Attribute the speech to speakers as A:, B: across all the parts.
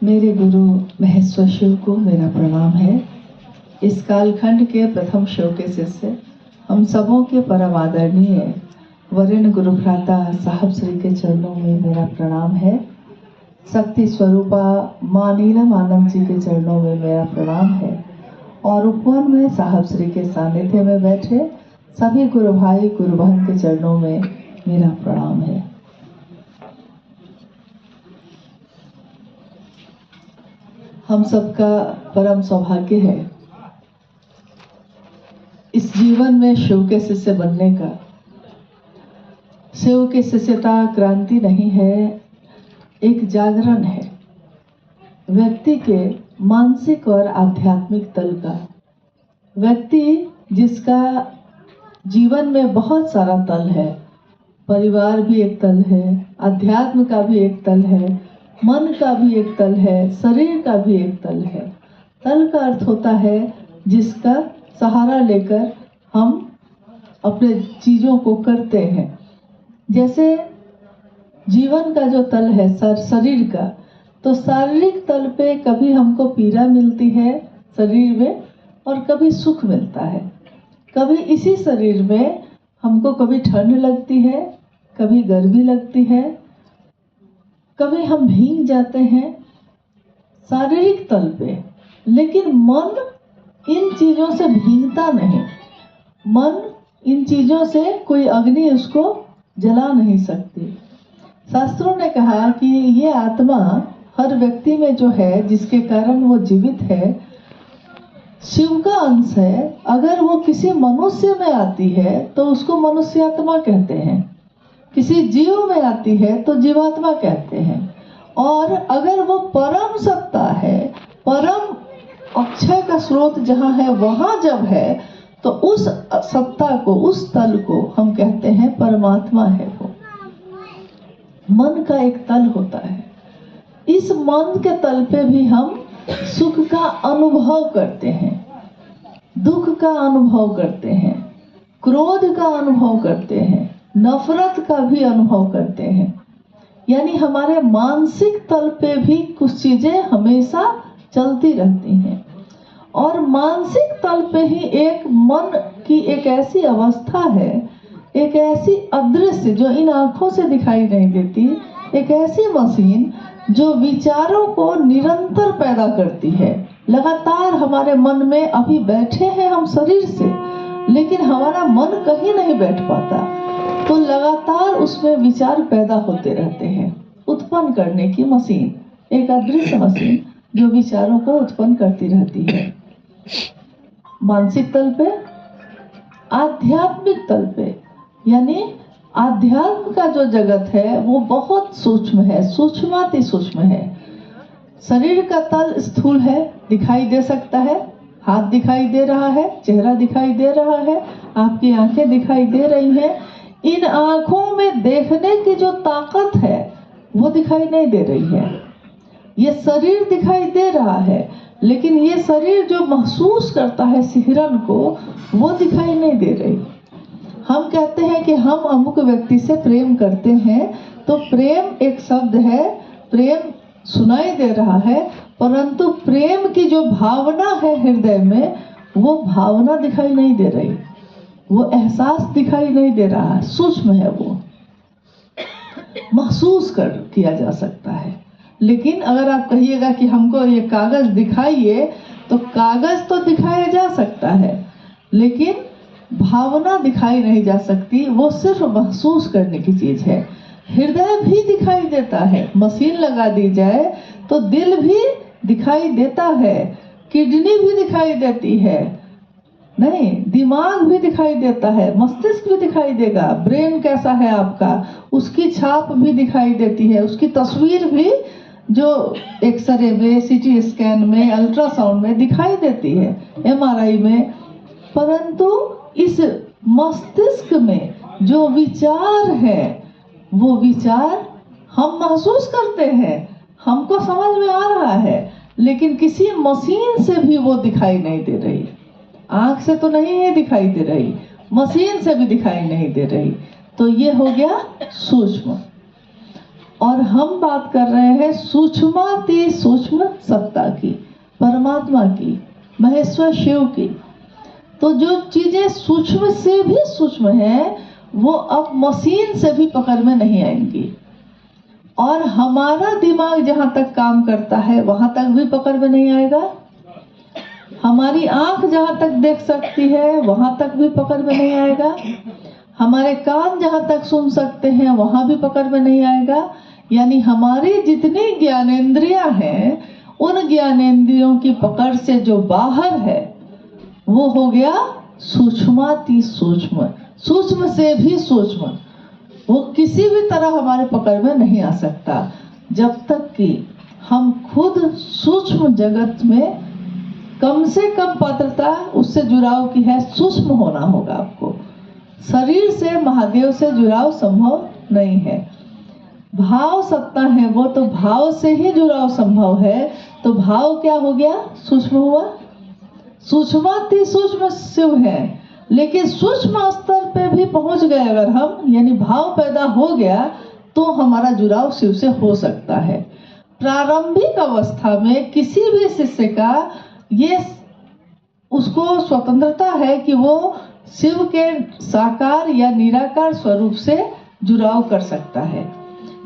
A: मेरे गुरु महेश्वर शिव को मेरा प्रणाम है। इस कालखंड के प्रथम शिव के शिष्य हम सबों के परम आदरणीय वरेण्य गुरु भ्राता साहब श्री के चरणों में मेरा प्रणाम है। शक्ति स्वरूपा मां नीलम आनंद जी के चरणों में मेरा प्रणाम है और उपवन में साहब श्री के सानिध्य में बैठे सभी गुरु भाई गुरु बहन के चरणों में मेरा प्रणाम है। हम सबका परम सौभाग्य है इस जीवन में शिव के शिष्य बनने का। शिव की शिष्यता क्रांति नहीं है, एक जागरण है व्यक्ति के मानसिक और आध्यात्मिक तल का। व्यक्ति जिसका जीवन में बहुत सारा तल है, परिवार भी एक तल है, अध्यात्म का भी एक तल है, मन का भी एक तल है, शरीर का भी एक तल है। तल का अर्थ होता है जिसका सहारा लेकर हम अपने चीजों को करते हैं। जैसे जीवन का जो तल है शरीर का, तो शारीरिक तल पे कभी हमको पीड़ा मिलती है शरीर में और कभी सुख मिलता है। कभी इसी शरीर में हमको कभी ठंड लगती है, कभी गर्मी लगती है, कभी हम भीग जाते हैं शारीरिक तल पे। लेकिन मन इन चीजों से भीगता नहीं। मन इन चीजों से कोई अग्नि उसको जला नहीं सकती। शास्त्रों ने कहा कि ये आत्मा हर व्यक्ति में जो है, जिसके कारण वो जीवित है, शिव का अंश है। अगर वो किसी मनुष्य में आती है तो उसको मनुष्यात्मा कहते हैं, किसी जीव में आती है तो जीवात्मा कहते हैं। और अगर वो परम सत्ता है, परम अक्षय का स्रोत जहाँ है वहाँ जब है, तो उस सत्ता को, उस तल को हम कहते हैं परमात्मा है। वो मन का एक तल होता है। इस मन के तल पे भी हम सुख का अनुभव करते हैं, दुख का अनुभव करते हैं, क्रोध का अनुभव करते हैं, नफरत का भी अनुभव करते हैं। यानी हमारे मानसिक तल पे भी कुछ चीजें हमेशा चलती रहती हैं। और मानसिक तल पे ही एक मन की एक ऐसी अवस्था है, एक ऐसी अदृश्य जो इन आंखों से दिखाई नहीं देती, एक ऐसी मशीन जो विचारों को निरंतर पैदा करती है। लगातार हमारे मन में अभी बैठे हैं हम शरीर से, लेकिन हमारा मन कहीं नहीं बैठ पाता, तो लगातार उसमें विचार पैदा होते रहते हैं। उत्पन्न करने की मशीन, एक अदृश्य मशीन जो विचारों को उत्पन्न करती रहती है। मानसिक तल पे, आध्यात्मिक तल पे, यानी आध्यात्म का जो जगत है वो बहुत सूक्ष्म है, सूक्ष्माति सूक्ष्म है। शरीर का तल स्थूल है, दिखाई दे सकता है, हाथ दिखाई दे रहा है, चेहरा दिखाई दे रहा है, आपकी आंखें दिखाई दे रही हैं। इन आंखों में देखने की जो ताकत है वो दिखाई नहीं दे रही है। ये शरीर दिखाई दे रहा है, लेकिन ये शरीर जो महसूस करता है सिहरन को, वो दिखाई नहीं दे रही। हम कहते हैं कि हम अमुक व्यक्ति से प्रेम करते हैं, तो प्रेम एक शब्द है, प्रेम सुनाई दे रहा है, परंतु प्रेम की जो भावना है हृदय में, वो भावना दिखाई नहीं दे रही, वो एहसास दिखाई नहीं दे रहा। सूक्ष्म है, वो महसूस कर किया जा सकता है। लेकिन अगर आप कहिएगा कि हमको ये कागज दिखाइए, तो कागज तो दिखाया जा सकता है, लेकिन भावना दिखाई नहीं जा सकती। वो सिर्फ महसूस करने की चीज है। हृदय भी दिखाई देता है, मशीन लगा दी जाए तो दिल भी दिखाई देता है, किडनी भी दिखाई देती है, नहीं, दिमाग भी दिखाई देता है, मस्तिष्क भी दिखाई देगा, ब्रेन कैसा है आपका, उसकी छाप भी दिखाई देती है, उसकी तस्वीर भी जो एक्सरे में, सीटी स्कैन में, अल्ट्रासाउंड में दिखाई देती है, एमआरआई में। परंतु इस मस्तिष्क में जो विचार है, वो विचार हम महसूस करते हैं, हमको समझ में आ रहा है, लेकिन किसी मशीन से भी वो दिखाई नहीं दे रही। आंख से तो नहीं है दिखाई दे रही, मशीन से भी दिखाई नहीं दे रही। तो ये हो गया सूक्ष्म। और हम बात कर रहे हैं सूक्ष्माति सूक्ष्म सत्ता की, परमात्मा की, महेश्वर शिव की। तो जो चीजें सूक्ष्म से भी सूक्ष्म है वो अब मशीन से भी पकड़ में नहीं आएंगी। और हमारा दिमाग जहां तक काम करता है वहां तक भी पकड़ में नहीं आएगा। हमारी आंख जहां तक देख सकती है वहां तक भी पकड़ में नहीं आएगा। हमारे कान जहां तक सुन सकते हैं वहां भी पकड़ में नहीं आएगा। यानी हमारी जितनी ज्ञानेंद्रियां हैं उन ज्ञानेंद्रियों की पकड़ से जो बाहर है वो हो गया सूक्ष्माति सूक्ष्म, सूक्ष्म से भी सूक्ष्म। वो किसी भी तरह हमारे पकड़ में नहीं आ सकता जब तक कि हम खुद सूक्ष्म जगत में कम से कम पात्रता उससे जुड़ाव की है। सूक्ष्म होना होगा आपको। शरीर से महादेव से जुड़ाव संभव नहीं है। भाव सत्ता है वो, तो भाव से ही जुड़ाव संभव है। तो भाव क्या हो गया? सूक्ष्म हुआ। सूक्ष्माति सूक्ष्म शिव है, लेकिन सूक्ष्म स्तर पे भी पहुंच गए अगर हम, यानी भाव पैदा हो गया तो हमारा जुड़ाव शिव से हो सकता है। प्रारंभिक अवस्था में किसी भी शिष्य का ये उसको स्वतंत्रता है कि वो शिव के साकार या निराकार स्वरूप से जुड़ाव कर सकता है।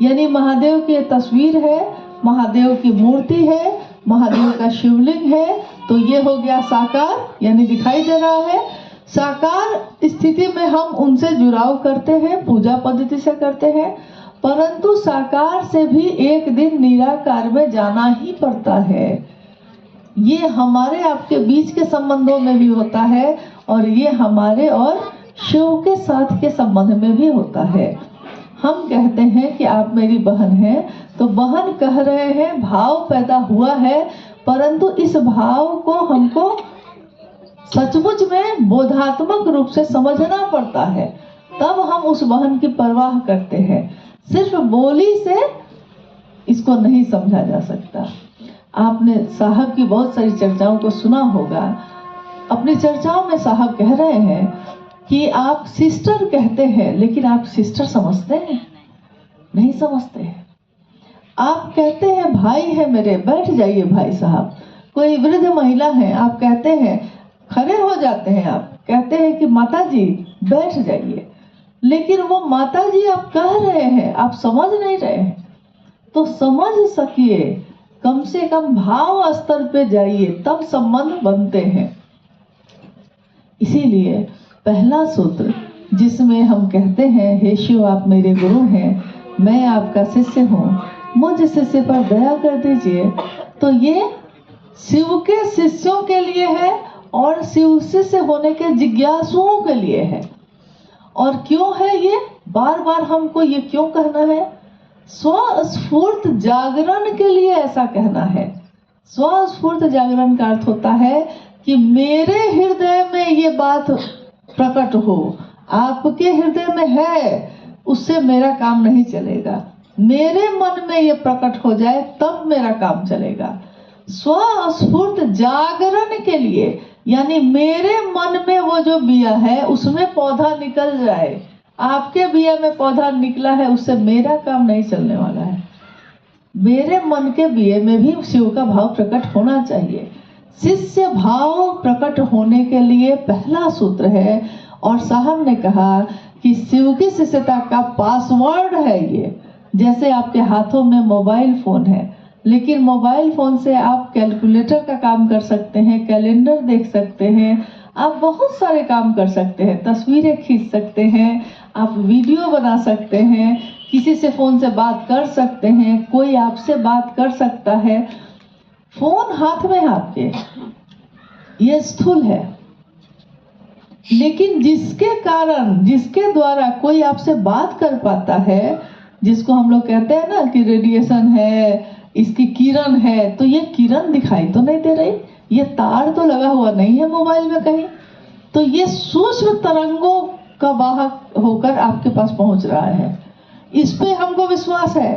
A: यानी महादेव की तस्वीर है, महादेव की मूर्ति है, महादेव का शिवलिंग है, तो ये हो गया साकार, यानी दिखाई दे रहा है। साकार स्थिति में हम उनसे जुड़ाव करते हैं, पूजा पद्धति से करते हैं, परंतु साकार से भी एक दिन निराकार में जाना ही पड़ता है। ये हमारे आपके बीच के संबंधों में भी होता है और ये हमारे और शिव के साथ के संबंध में भी होता है। हम कहते हैं कि आप मेरी बहन हैं, तो बहन कह रहे हैं, भाव पैदा हुआ है, परंतु इस भाव को हमको सचमुच में बोधात्मक रूप से समझना पड़ता है, तब हम उस बहन की परवाह करते हैं। सिर्फ बोली से इसको नहीं समझा जा सकता। आपने साहब की बहुत सारी चर्चाओं को सुना होगा। अपनी चर्चाओं में साहब कह रहे हैं कि आप सिस्टर कहते हैं, लेकिन आप सिस्टर समझते हैं? नहीं समझते हैं। आप कहते हैं भाई है मेरे, बैठ जाइए भाई साहब। कोई वृद्ध महिला है, आप कहते हैं, खड़े हो जाते हैं, आप कहते हैं कि माता जी बैठ जाइए, लेकिन वो माता जी आप कह रहे हैं, आप समझ नहीं रहे हैं। तो समझ सकिए, कम से कम भाव स्तर पे जाइए, तब संबंध बनते हैं। इसीलिए पहला सूत्र जिसमें हम कहते हैं, हे शिव आप मेरे गुरु हैं, मैं आपका शिष्य हूँ, मुझ शिष्य पर दया कर दीजिए, तो ये शिव के शिष्यों के लिए है और शिव शिष्य होने के जिज्ञासुओं के लिए है। और क्यों है ये? बार बार हमको ये क्यों कहना है? स्वस्फूर्त जागरण के लिए ऐसा कहना है। स्वस्फूर्त जागरण का अर्थ होता है कि मेरे हृदय में ये बात प्रकट हो, आपके हृदय में है, उससे मेरा काम नहीं चलेगा। मेरे मन में ये प्रकट हो जाए तब मेरा काम चलेगा। स्वस्फूर्त जागरण के लिए, यानी मेरे मन में वो जो बिया है उसमें पौधा निकल जाए। आपके बिया में पौधा निकला है, उससे मेरा काम नहीं चलने वाला है। मेरे मन के बिये में भी शिव का भाव प्रकट होना चाहिए। शिष्य भाव प्रकट होने के लिए पहला सूत्र है। और साहब ने कहा कि शिव की शिष्यता का पासवर्ड है ये। जैसे आपके हाथों में मोबाइल फोन है, लेकिन मोबाइल फोन से आप कैलकुलेटर का काम कर सकते हैं, कैलेंडर देख सकते हैं, आप बहुत सारे काम कर सकते हैं, तस्वीरें खींच सकते हैं, आप वीडियो बना सकते हैं, किसी से फोन से बात कर सकते हैं, कोई आपसे बात कर सकता है। फोन हाथ में आपके, ये स्थूल है, लेकिन जिसके कारण, जिसके द्वारा कोई आपसे बात कर पाता है, जिसको हम लोग कहते हैं ना कि रेडिएशन है, इसकी किरण है, तो ये किरण दिखाई तो नहीं दे रही, ये तार तो लगा हुआ नहीं है मोबाइल में कहीं, तो ये सूक्ष्म तरंगों का वाहक होकर आपके पास पहुंच रहा है। इस पे हमको विश्वास है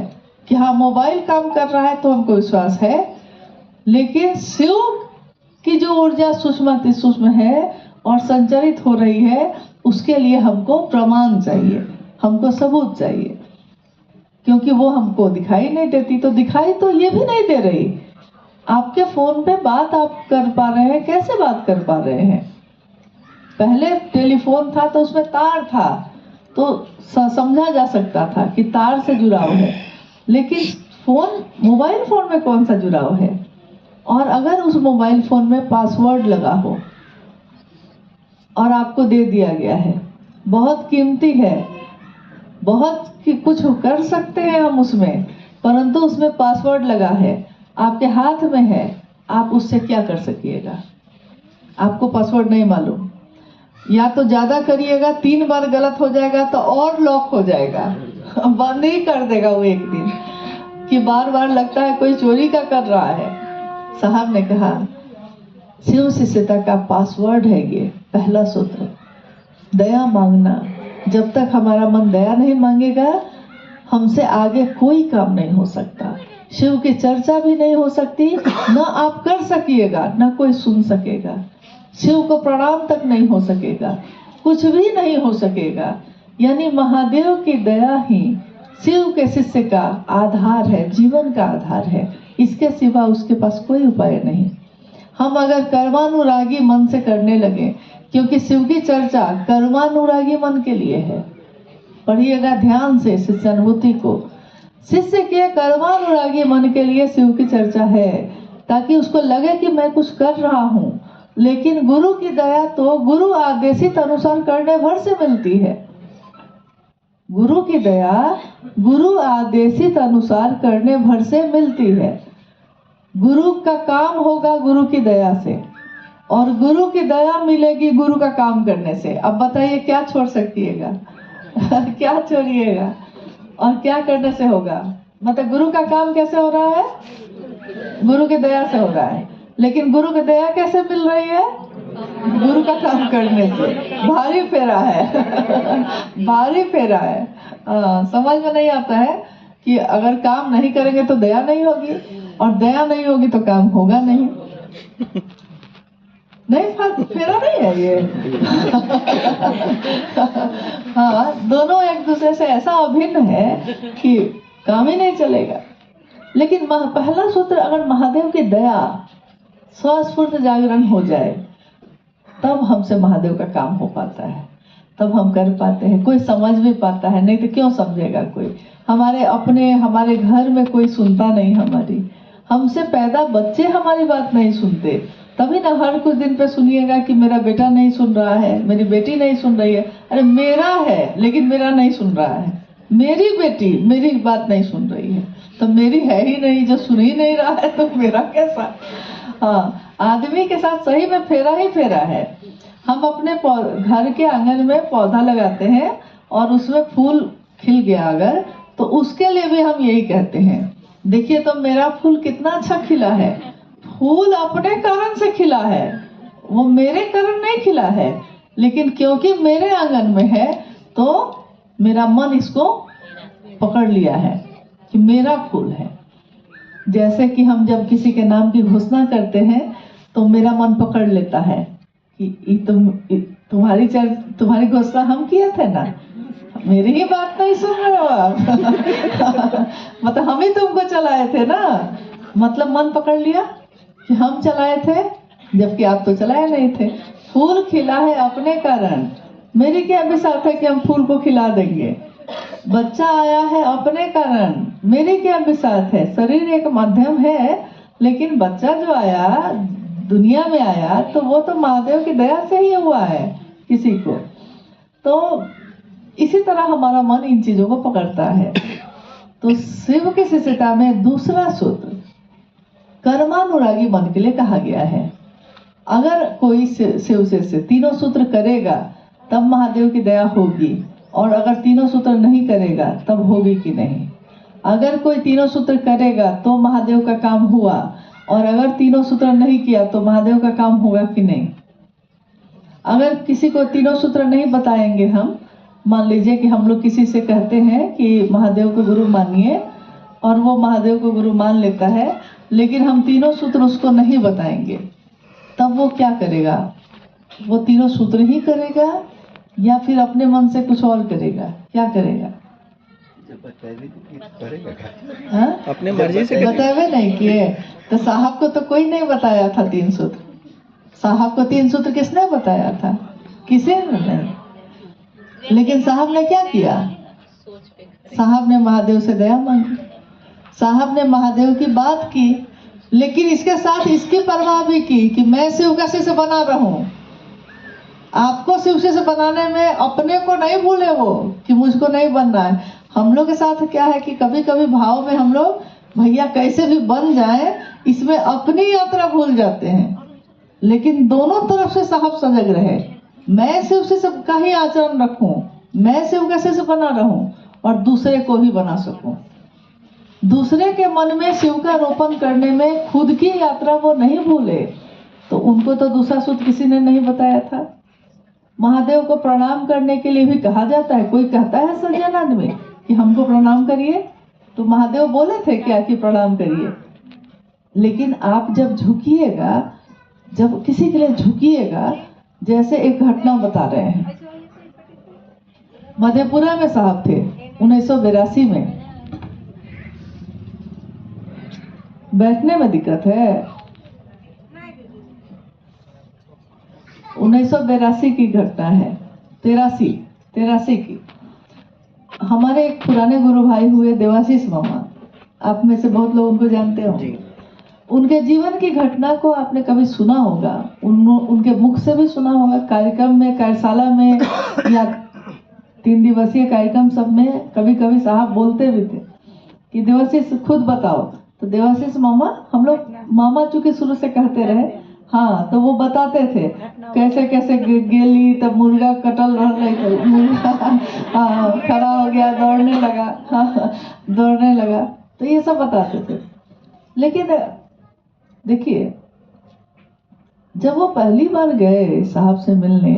A: कि हाँ मोबाइल काम कर रहा है, तो हमको विश्वास है। लेकिन शिव की जो ऊर्जा सूक्ष्म सूक्ष्म है और संचरित हो रही है, उसके लिए हमको प्रमाण चाहिए, हमको सबूत चाहिए। क्योंकि वो हमको दिखाई नहीं देती। तो दिखाई तो ये भी नहीं दे रही, आपके फोन पे बात आप कर पा रहे हैं, कैसे बात कर पा रहे हैं? पहले टेलीफोन था तो उसमें तार था, तो समझा जा सकता था कि तार से जुड़ाव है, लेकिन फोन, मोबाइल फोन में कौन सा जुड़ाव है? और अगर उस मोबाइल फोन में पासवर्ड लगा हो और आपको दे दिया गया है, बहुत कीमती है, बहुत कुछ कर सकते हैं हम उसमें, परंतु उसमें पासवर्ड लगा है, आपके हाथ में है, आप उससे क्या कर सकिएगा? आपको पासवर्ड नहीं मालूम, या तो ज्यादा करिएगा, 3 बार गलत हो जाएगा तो और लॉक हो जाएगा, बंद ही कर देगा वो एक दिन, कि बार बार लगता है कोई चोरी का कर रहा है। साहब ने कहा शिव शिष्यता का पासवर्ड है ये पहला सूत्र, दया मांगना। जब तक हमारा मन दया नहीं मांगेगा, हमसे आगे कोई काम नहीं हो सकता, शिव की चर्चा भी नहीं हो सकती, न आप कर सकिएगा, न कोई सुन सकेगा, शिव को प्रणाम तक नहीं हो सकेगा, कुछ भी नहीं हो सकेगा। यानी महादेव की दया ही शिव के शिष्य का आधार है, जीवन का आधार है, इसके सिवा उसके पास कोई उपाय नहीं। हम अगर कर्मानुरागी मन से करने लगे, क्योंकि शिव की चर्चा कर्मानुरागी मन के लिए है, पढ़िएगा ध्यान से शिष्यानुभूति को, शिष्य के कर्मानुरागी मन के लिए शिव की चर्चा है, ताकि उसको लगे कि मैं कुछ कर रहा हूँ। लेकिन गुरु की दया तो गुरु आदेशित अनुसार करने भर से मिलती है। गुरु की दया गुरु आदेशित अनुसार करने भर से मिलती है। गुरु का काम होगा गुरु की दया से, और गुरु की दया मिलेगी गुरु का काम करने से। अब बताइए क्या छोड़ सकिएगा? क्या छोड़िएगा और क्या करने से होगा? मतलब गुरु का काम कैसे हो रहा है? गुरु की दया से हो रहा है। लेकिन गुरु की दया कैसे मिल रही है? गुरु का काम करने से। भारी फेरा है। भारी फेरा है। समझ में नहीं आता है कि अगर काम नहीं करेंगे तो दया नहीं होगी, और दया नहीं होगी तो काम होगा नहीं। नहीं, फेरा नहीं है ये। हाँ, दोनों एक दूसरे से ऐसा अभिन्न है कि काम ही नहीं चलेगा। लेकिन पहला सूत्र, अगर महादेव की दया स्वस्फूर्त जागरण हो जाए, तब हमसे महादेव का काम हो पाता है, तब हम कर पाते हैं, कोई समझ भी पाता है। नहीं तो क्यों समझेगा कोई? हमारे घर में कोई सुनता नहीं हमारी, हमसे पैदा बच्चे हमारी बात नहीं सुनते, तभी ना हर कुछ दिन पे सुनिएगा कि मेरा बेटा नहीं सुन रहा है, मेरी बेटी नहीं सुन रही है। अरे मेरा है लेकिन मेरा नहीं सुन रहा है, मेरी बेटी मेरी बात नहीं सुन रही है, तो मेरी है ही नहीं, जो सुन ही नहीं रहा है तो मेरा कैसा? हाँ, आदमी के साथ सही में फेरा ही फेरा है। हम अपने घर के आंगन में पौधा लगाते हैं और उसमें फूल खिल गया अगर, तो उसके लिए भी हम यही कहते हैं, देखिए तो मेरा फूल कितना अच्छा खिला है। फूल अपने कारण से खिला है, वो मेरे कारण नहीं खिला है, लेकिन क्योंकि मेरे आंगन में है तो मेरा मन इसको पकड़ लिया है कि मेरा फूल है। जैसे कि हम जब किसी के नाम की घोषणा करते हैं तो मेरा मन पकड़ लेता है कि तुम्हारी घोषणा हम किए थे ना, मेरी ही बात नहीं सुन रहे हो आप। मतलब हम ही तुमको चलाए थे ना, मतलब मन पकड़ लिया कि हम चलाए थे, जबकि आप तो चलाए नहीं थे। फूल खिला है अपने कारण, मेरी क्या विसात है कि हम फूल को खिला देंगे। बच्चा आया है अपने कारण, मेरी क्या विसात है। शरीर एक माध्यम है, लेकिन बच्चा जो आया दुनिया में आया तो वो तो महादेव की दया से ही हुआ है किसी को। तो इसी तरह हमारा मन इन चीजों को पकड़ता है। तो शिव की शिष्यता में दूसरा सूत्र कर्मानुरागी मन के लिए कहा गया है। अगर कोई शिव शिष्य तीनों सूत्र करेगा तब महादेव की दया होगी, और अगर तीनों सूत्र नहीं करेगा तब होगी कि नहीं। अगर कोई तीनों सूत्र करेगा तो महादेव का काम हुआ, और अगर तीनों सूत्र नहीं किया तो महादेव का काम होगा कि नहीं। अगर किसी को तीनों सूत्र नहीं बताएंगे हम, मान लीजिए कि हम लोग किसी से कहते हैं कि महादेव को गुरु मानिए, और वो महादेव को गुरु मान लेता है, लेकिन हम तीनों सूत्र उसको नहीं बताएंगे, तब वो क्या करेगा? वो तीनों सूत्र ही करेगा या फिर अपने मन से कुछ और करेगा? क्या करेगा? हाँ?
B: अपने मर्जी से
A: बतावे नहीं किए तो साहब को तो कोई नहीं बताया था 3 सूत्र। साहब को 3 सूत्र किसने बताया था? किसी ने नहीं। लेकिन साहब ने क्या किया? साहब ने महादेव से दया मांगी, साहब ने महादेव की बात की, लेकिन इसके साथ इसकी परवाह भी की कि मैं शिव का शिष्य बना रहूं। आपको शिव से बनाने में अपने को नहीं भूले वो कि मुझको नहीं बनना है। हम लोग के साथ क्या है कि कभी कभी भाव में हम लोग भैया कैसे भी बन जाए, इसमें अपनी यात्रा भूल जाते हैं। लेकिन दोनों तरफ से साहब सजग रहे, मैं शिव से सबका ही आचरण रखूं, मैं शिव का शिष्य बना रहूं और दूसरे को भी बना सकूं। दूसरे के मन में शिव का रोपण करने में खुद की यात्रा वो नहीं भूले। तो उनको तो दूसरा सूत्र किसी ने नहीं बताया था। महादेव को प्रणाम करने के लिए भी कहा जाता है। कोई कहता है सज्जन आदमी कि हमको प्रणाम करिए, तो महादेव बोले थे क्या कि प्रणाम करिए? लेकिन आप जब झुकिएगा, जब किसी के लिए झुकिएगा, जैसे एक घटना बता रहे हैं, मधेपुरा में साहब थे 1982 में। बैठने में दिक्कत है। 1982 की घटना है, 83 की। हमारे एक पुराने गुरु भाई हुए देवाशीष मामा, आप में से बहुत लोग उनको जानते होंगे। उनके जीवन की घटना को आपने कभी सुना होगा, उनके मुख से भी सुना होगा, कार्यक्रम में, कार्यशाला में या 3 दिवसीय कार्यक्रम सब में कभी कभी साहब बोलते भी थे कि देवाशीष खुद बताओ। तो देवाशीष मामा, हम लोग मामा चूंकि शुरू से कहते रहे, हाँ, तो वो बताते थे कैसे कैसे गेली, तब मुर्गा कटल रहा, मुर्गा खड़ा हो गया, दौड़ने लगा, दौड़ने लगा, तो ये सब बताते थे। लेकिन देखिए, जब वो पहली बार गए साहब से मिलने,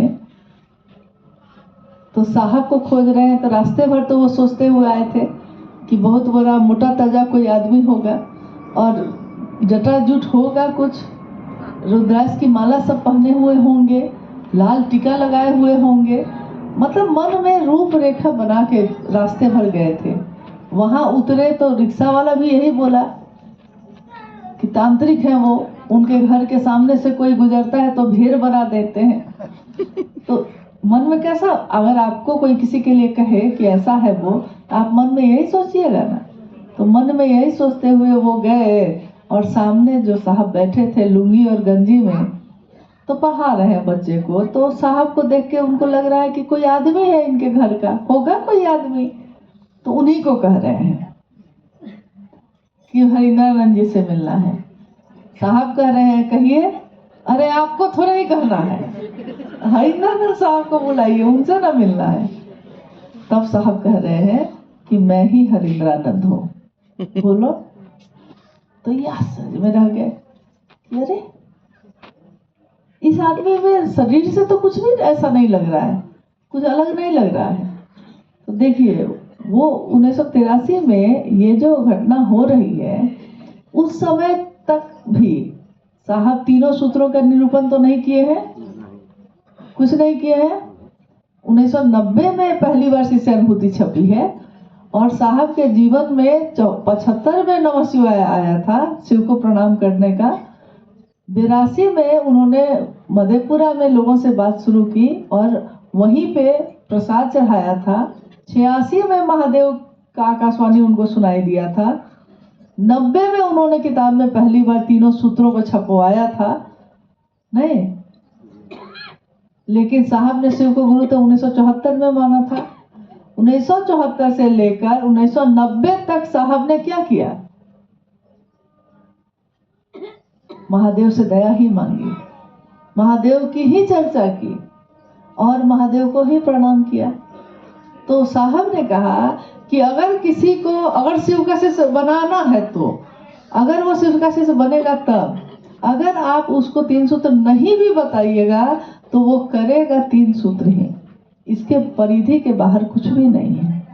A: तो साहब को खोज रहे हैं, तो रास्ते भर तो वो सोचते हुए आए थे कि बहुत बड़ा मोटा ताजा कोई आदमी होगा और जटाजूट होगा, कुछ रुद्राक्ष की माला सब पहने हुए होंगे, लाल टीका लगाए हुए होंगे, मतलब मन में रूप रेखा बना के रास्ते भर गए थे। वहां उतरे तो रिक्शा वाला भी यही बोला कि तांत्रिक है वो, उनके घर के सामने से कोई गुजरता है तो भीड़ बना देते हैं। तो मन में कैसा, अगर आपको कोई किसी के लिए कहे कि ऐसा है वो, आप मन में यही सोचिएगा ना। तो मन में यही सोचते हुए वो गए और सामने जो साहब बैठे थे लुंगी और गंजी में, तो पढ़ा रहे हैं बच्चे को। तो साहब को देख के उनको लग रहा है कि कोई आदमी है इनके घर का, होगा कोई आदमी, तो उन्हीं को कह रहे हैं कि हरिंद्रानंद जी से मिलना है। साहब कह रहे हैं कहिए, अरे आपको थोड़ा ही कहना है, हरिंद्रानंद साहब को बुलाइए, उनसे ना मिलना है। तब साहब कह रहे हैं कि मैं ही हरिंद्रानंद हूँ, बोलो। तो ये आश्चर्य में रह गए, अरे इस आदमी में शरीर से तो कुछ भी ऐसा नहीं लग रहा है, कुछ अलग नहीं लग रहा है। तो देखिए, वो 1983 में ये जो घटना हो रही है, उस समय तक भी साहब तीनों सूत्रों का निरूपण तो नहीं किए हैं, कुछ नहीं किए हैं। 1990 में पहली बार शिष्य अनुभूति छपी है और साहब के जीवन में 75 में नमः शिवाय आया था शिव को प्रणाम करने का। 82 में उन्होंने मधेपुरा में लोगों से बात शुरू की और वहीं पे प्रसाद चढ़ाया था। 86 में महादेव का आकाशवाणी उनको सुनाई दिया था। 90 में उन्होंने किताब में पहली बार तीनों सूत्रों को छपवाया था, नहीं, लेकिन साहब ने शिव को गुरु तो 1974 में माना था। 1974 से लेकर 1990 तक साहब ने क्या किया? महादेव से दया ही मांगी, महादेव की ही चर्चा की और महादेव को ही प्रणाम किया। तो साहब ने कहा कि अगर किसी को, अगर शिव का शिष्य बनाना है, तो अगर वो शिव का शिष्य बनेगा तब, अगर आप उसको 3 सूत्र नहीं भी बताइएगा तो वो करेगा 3 सूत्र ही, इसके परिधि के बाहर कुछ भी नहीं है।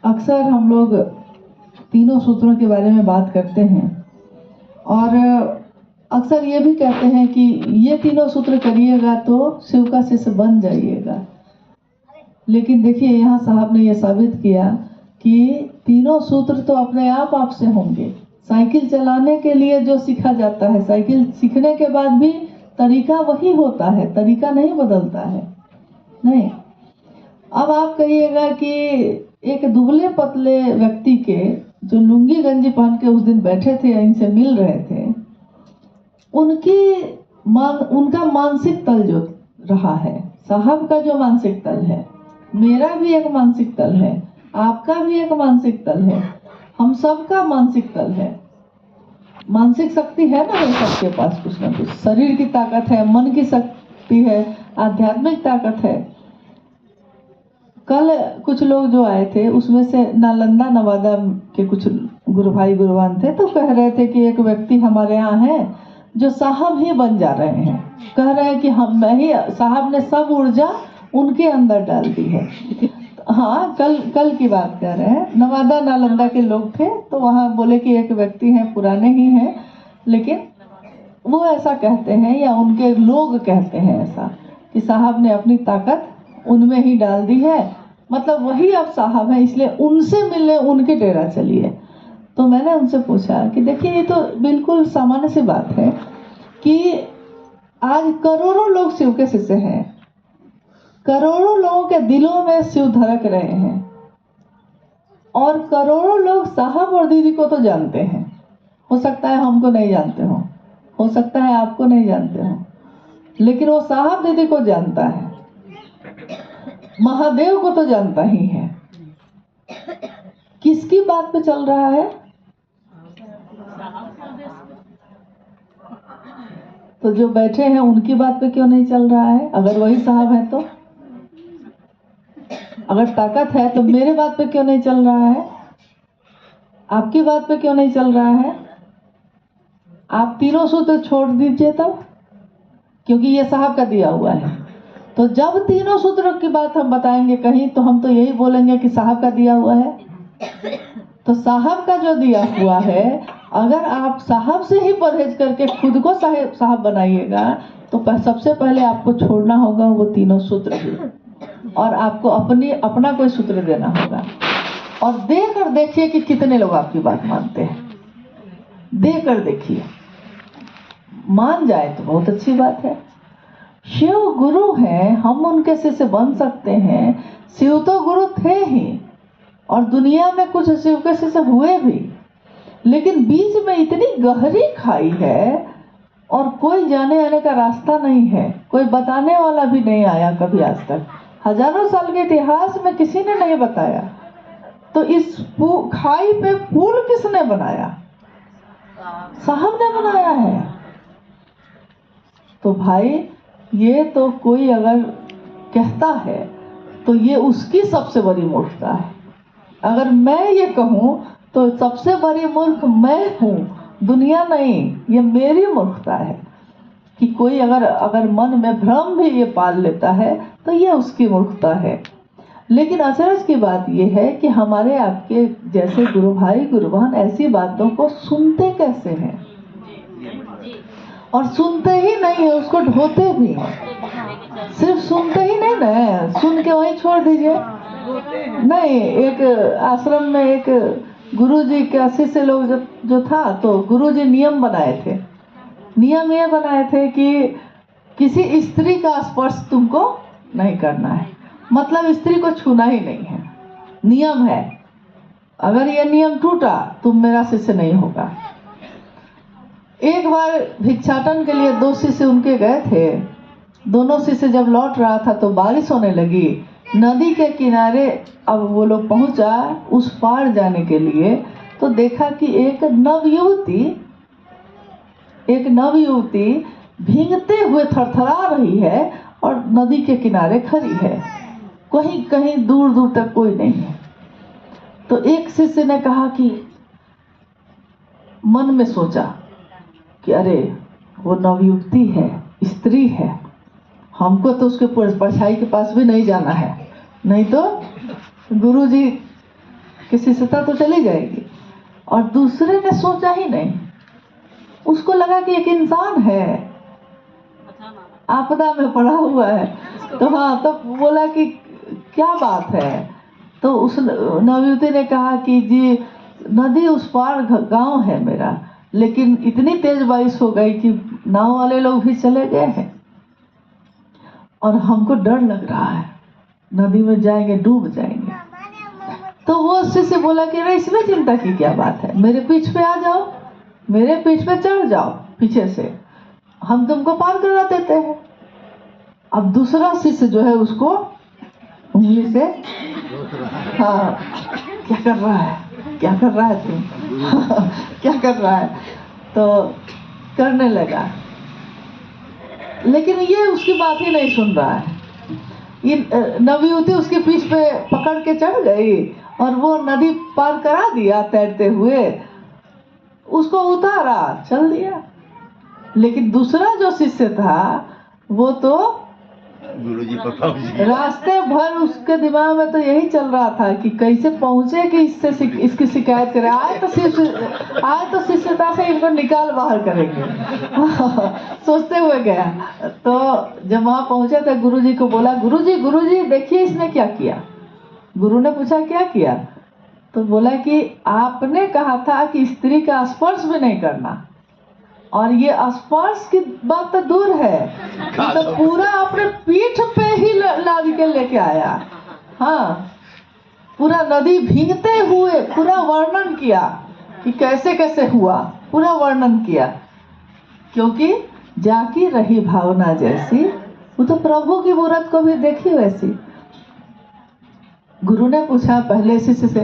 A: अक्सर हम लोग तीनों सूत्रों के बारे में बात करते हैं और अक्सर ये भी कहते हैं कि ये तीनों सूत्र करिएगा तो शिव का शिष्य बन जाइएगा। लेकिन देखिए यहाँ साहब ने यह साबित किया कि तीनों सूत्र तो अपने आप आपसे होंगे। साइकिल चलाने के लिए जो सीखा जाता है, साइकिल सीखने के बाद भी तरीका वही होता है, तरीका नहीं बदलता है। नहीं, अब आप कहिएगा कि एक दुबले पतले व्यक्ति के जो लुंगी गंजी पहन के उस दिन बैठे थे, इनसे मिल रहे थे, उनका मानसिक तल जो रहा है, साहब का जो मानसिक तल है, मेरा भी एक मानसिक तल है, आपका भी एक मानसिक तल है, हम सबका मानसिक तल है। मानसिक शक्ति है ना सबके पास, कुछ ना कुछ शरीर की ताकत है, मन की शक्ति है, आध्यात्मिक ताकत है। कल कुछ लोग जो आए थे उसमें से नालंदा नवादा के कुछ गुरु भाई गुरुवान थे, तो कह रहे थे कि एक व्यक्ति हमारे यहाँ है जो साहब ही बन जा रहे हैं। कह रहे हैं कि मैं ही, साहब ने सब ऊर्जा उनके अंदर डाल दी है। हाँ, कल की बात कर रहे हैं, नवादा नालंदा के लोग थे, तो वहाँ बोले कि एक व्यक्ति है, पुराने ही हैं, लेकिन वो ऐसा कहते हैं या उनके लोग कहते हैं ऐसा कि साहब ने अपनी ताकत उनमें ही डाल दी है, मतलब वही अब साहब है, इसलिए उनसे मिलने उनके डेरा चलिए। तो मैंने उनसे पूछा कि देखिए ये तो बिल्कुल सामान्य सी बात है कि आज करोड़ों लोग शिव के शिष्य हैं, करोड़ों लोगों के दिलों में शिव धड़क रहे हैं, और करोड़ों लोग साहब और दीदी को तो जानते हैं। हो सकता है हमको नहीं जानते हो सकता है आपको नहीं जानते हो, लेकिन वो साहब दीदी को जानता है, महादेव को तो जानता ही है। किसकी बात पे चल रहा है? तो जो बैठे हैं उनकी बात पे क्यों नहीं चल रहा है? अगर वही साहब है तो, अगर ताकत है तो मेरे बात पे क्यों नहीं चल रहा है? आपकी बात पे क्यों नहीं चल रहा है? आप तीनों सूत्र छोड़ दीजिए तब, क्योंकि ये साहब का दिया हुआ है। तो जब तीनों सूत्रों की बात हम बताएंगे कहीं, तो हम तो यही बोलेंगे कि साहब का दिया हुआ है। तो साहब का जो दिया हुआ है, अगर आप साहब से ही परहेज करके खुद को साहब बनाइएगा, तो सबसे पहले आपको छोड़ना होगा वो तीनों सूत्र ही, और आपको अपना कोई सूत्र देना होगा। और देकर देखिए कि कितने लोग आपकी बात मानते हैं। देकर देखिए, मान जाए तो बहुत अच्छी बात है। शिव गुरु हैं, हम उनके शिष्य बन सकते हैं। शिव तो गुरु थे ही, और दुनिया में कुछ शिव के शिष्य हुए भी, लेकिन बीच में इतनी गहरी खाई है और कोई जाने आने का रास्ता नहीं है, कोई बताने वाला भी नहीं आया कभी आज तक। हजारों साल के इतिहास में किसी ने नहीं बताया। तो इस खाई पे पुल किसने बनाया? साहब ने बनाया है। तो भाई ये तो कोई अगर कहता है तो ये उसकी सबसे बड़ी मूर्खता है। अगर मैं ये कहूँ तो सबसे बड़ी मूर्ख मैं हूँ, दुनिया नहीं। ये मेरी मूर्खता है कि कोई अगर मन में भ्रम भी ये पाल लेता है तो ये उसकी मूर्खता है। लेकिन अचरज की बात ये है कि हमारे आपके जैसे गुरु भाई गुरुवान ऐसी बातों को सुनते कैसे हैं, और सुनते ही नहीं है, उसको ढोते भी हैं। सिर्फ सुनते ही नहीं ना, सुन के वहीं छोड़ दीजिए। नहीं, एक आश्रम में एक गुरुजी के शिष्य लोग जो था, तो गुरुजी नियम बनाए थे। नियम ये बनाए थे कि किसी स्त्री का स्पर्श तुमको नहीं करना है, मतलब स्त्री को छूना ही नहीं है, नियम है। अगर ये नियम टूटा तुम मेरा शिष्य नहीं होगा। एक बार भिक्षाटन के लिए 2 शिष्य उनके गए थे। दोनों शिष्य जब लौट रहा था तो बारिश होने लगी। नदी के किनारे अब वो लोग पहुंचा उस पार जाने के लिए, तो देखा कि एक नवयुवती भीगते हुए थरथरा रही है और नदी के किनारे खड़ी है। कहीं दूर दूर तक कोई नहीं है। तो एक शिष्य ने कहा कि मन में सोचा कि अरे वो नवयुवती है, स्त्री है, हमको तो उसके परछाई के पास भी नहीं जाना है, नहीं तो गुरुजी की शिष्यता तो चली जाएगी। और दूसरे ने सोचा ही नहीं, उसको लगा कि एक इंसान है, आपदा में पड़ा हुआ है। तो हाँ, तो बोला कि क्या बात है? तो उस नवयुवती ने कहा कि जी नदी उस पार गांव है मेरा, लेकिन इतनी तेज बारिश हो गई कि नाव वाले लोग भी चले गए हैं और हमको डर लग रहा है, नदी में जाएंगे डूब जाएंगे। तो वो उससे बोला कि अरे इसमें चिंता की क्या बात है, मेरे पीठ पे आ जाओ, मेरे पीठ पे चढ़ जाओ पीछे से, हम तुमको पार करा देते हैं। अब दूसरा शिष्य जो है उसको उंगली से, हाँ क्या कर रहा है, क्या कर रहा है तुम क्या कर रहा है, तो करने लगा, लेकिन ये उसकी बात ही नहीं सुन रहा है। ये नवयुवती उसके पीठ पे पकड़ के चढ़ गई और वो नदी पार करा दिया तैरते हुए, उसको उतारा, चल दिया। लेकिन दूसरा जो शिष्य था वो तो
B: गुरुजी पहुंच
A: रास्ते भर उसके दिमाग में तो यही चल रहा था कि कैसे पहुंचे कि इसकी शिकायत करे, आए तो शिष्यता से इनको निकाल बाहर करेंगे सोचते हुए गया। तो जब वहां पहुंचे तो गुरुजी को बोला, गुरुजी देखिए इसने क्या किया। गुरु ने पूछा क्या किया, तो बोला कि आपने कहा था कि स्त्री का स्पर्श भी नहीं करना, और ये स्पर्श की बात तो दूर है, तो पूरा अपने पीठ पे ही लाद के लेके आया। हाँ, पूरा नदी भीगते हुए पूरा वर्णन किया कि कैसे कैसे हुआ, पूरा वर्णन किया, क्योंकि जाकी रही भावना जैसी, वो तो प्रभु की मूरत को भी देखी वैसी। गुरु ने पूछा पहले शिष्य से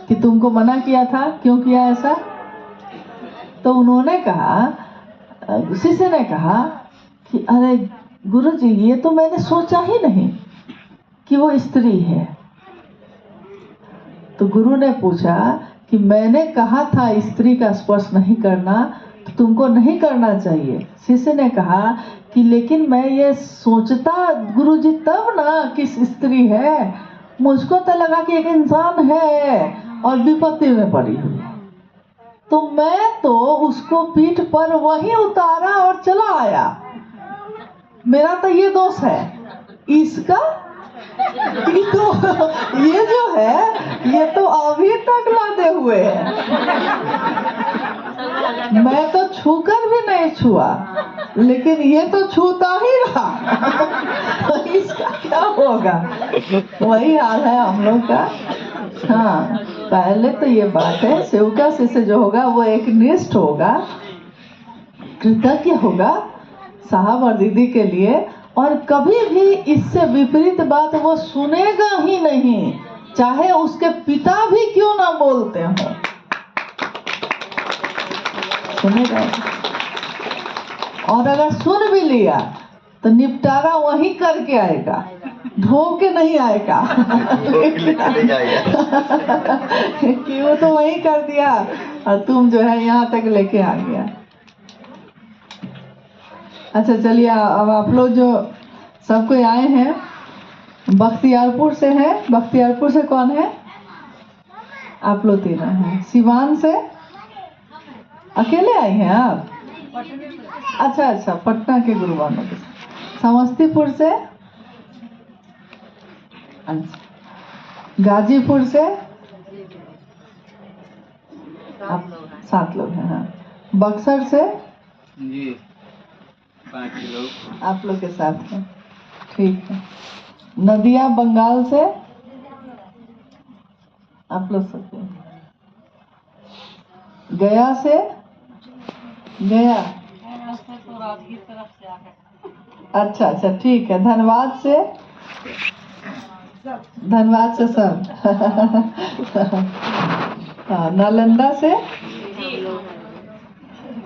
A: कि तुमको मना किया था, क्यों किया ऐसा? तो उन्होंने कहा, शिष्य ने कहा कि अरे गुरुजी ये तो मैंने सोचा ही नहीं कि वो स्त्री है। तो गुरु ने पूछा कि मैंने कहा था स्त्री का स्पर्श नहीं करना, तो तुमको नहीं करना चाहिए। शिष्य ने कहा कि लेकिन मैं ये सोचता गुरुजी तब ना कि स्त्री है, मुझको तो लगा कि एक इंसान है और विपत्ति में पड़ी हुई है, तो मैं तो उसको पीठ पर वहीं उतारा और चला आया। मेरा तो ये दोष है, इसका ये जो है ये तो अभी तक लादे हुए है, मैं तो छूकर भी नहीं छुआ, लेकिन ये तो छूता ही रहा इसका क्या होगा? वही हाल है हम लोग का। हाँ, पहले तो ये बात है, सेवका शिष्य जो होगा वो एक निष्ठ होगा, कृतज्ञ होगा साहब और दीदी के लिए, और कभी भी इससे विपरीत बात वो सुनेगा ही नहीं, चाहे उसके पिता भी क्यों ना बोलते हो, सुनेगा। और अगर सुन भी लिया तो निपटारा वहीं करके आएगा, धो के नहीं आएगा कि वो तो वहीं कर दिया और तुम जो है यहाँ तक लेके आ गया। अच्छा चलिए, अब आप लोग जो सब कोई आए हैं बख्तियारपुर से हैं, बख्तियारपुर से कौन है? आप लोग तीनों हैं। सिवान से अकेले आए हैं आप? अच्छा, पटना के गुरुवानों के साथ। समस्तीपुर से? अच्छा, गाजीपुर से? आप 7 लोग हैं। हाँ, बक्सर से?
B: जी 5 लोग
A: आप लोग के साथ हैं, ठीक है। नदिया बंगाल से? आप लोग सब हैं। गया से? गया, अच्छा ठीक है। धनबाद से? धनबाद से सब हाँ, नालंदा से?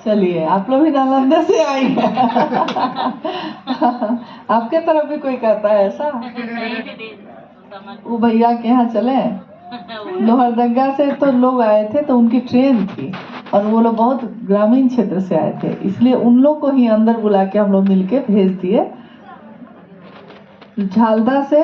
A: चलिए, आप लोग भी नालंदा से आई हैं आपके तरफ भी कोई कहता है ऐसा? वो भैया के यहाँ चले, लोहरदगा से तो लोग आए थे, तो उनकी ट्रेन थी और वो लोग बहुत ग्रामीण क्षेत्र से आए थे, इसलिए उन लोग को ही अंदर बुला के हम लोग मिलके भेज दिए। झालदा से?